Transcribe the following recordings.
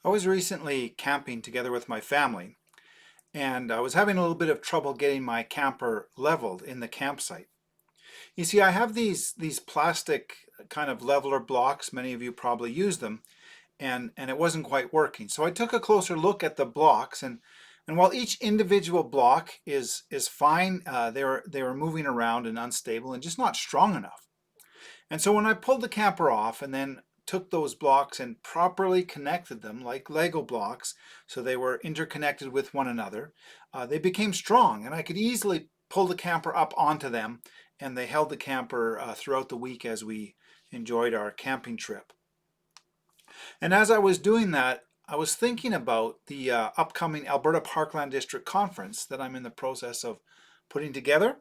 I was recently camping together with my family, and I was having a little bit of trouble getting my camper leveled in the campsite. You see, I have these plastic kind of leveler blocks. Many of you probably use them, and it wasn't quite working. So I took a closer look at the blocks, and while each individual block is fine, they were moving around and unstable and just not strong enough. And so when I pulled the camper off and then took those blocks and properly connected them like Lego blocks, so they were interconnected with one another, they became strong and I could easily pull the camper up onto them, and they held the camper throughout the week as we enjoyed our camping trip. And as I was doing that, I was thinking about the upcoming Alberta Parkland District Conference that I'm in the process of putting together,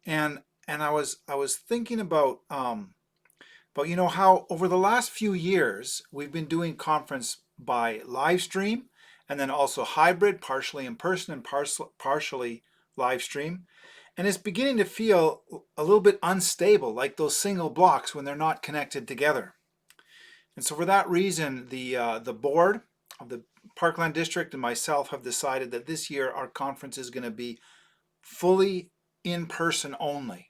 and I was thinking about but you know how over the last few years we've been doing conference by live stream and then also hybrid, partially in person and partially live stream. And it's beginning to feel a little bit unstable, like those single blocks when they're not connected together. And so for that reason, the board of the Parkland District and myself have decided that this year our conference is going to be fully in person only,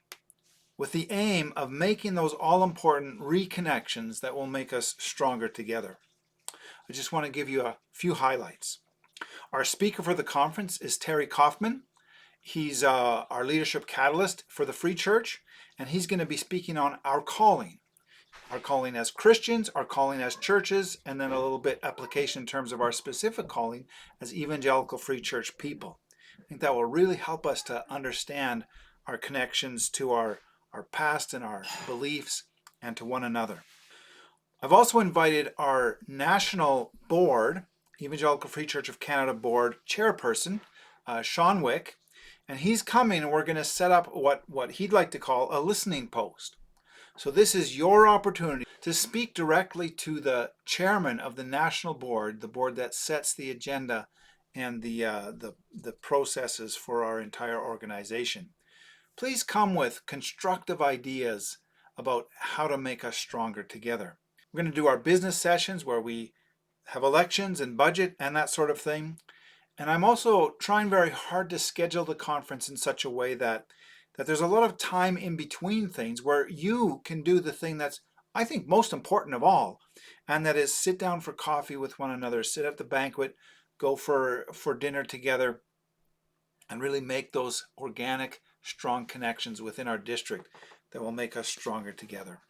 with the aim of making those all-important reconnections that will make us stronger together. I just want to give you a few highlights. Our speaker for the conference is Terry Kaufman. He's our leadership catalyst for the Free Church, and he's going to be speaking on our calling as Christians, our calling as churches, and then a little bit application in terms of our specific calling as evangelical Free Church people. I think that will really help us to understand our connections to our past and our beliefs and to one another. I've also invited our national board, Evangelical Free Church of Canada board chairperson, Sean Wick, and he's coming, and we're going to set up what he'd like to call a listening post. So this is your opportunity to speak directly to the chairman of the national board, the board that sets the agenda and the processes for our entire organization. Please come with constructive ideas about how to make us stronger together. We're going to do our business sessions where we have elections and budget and that sort of thing. And I'm also trying very hard to schedule the conference in such a way that there's a lot of time in between things where you can do the thing that's, I think, most important of all, and that is sit down for coffee with one another, sit at the banquet, go for dinner together, and really make those organic, strong connections within our district that will make us stronger together.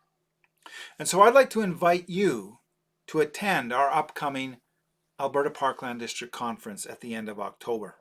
And so I'd like to invite you to attend our upcoming Alberta Parkland District Conference at the end of October.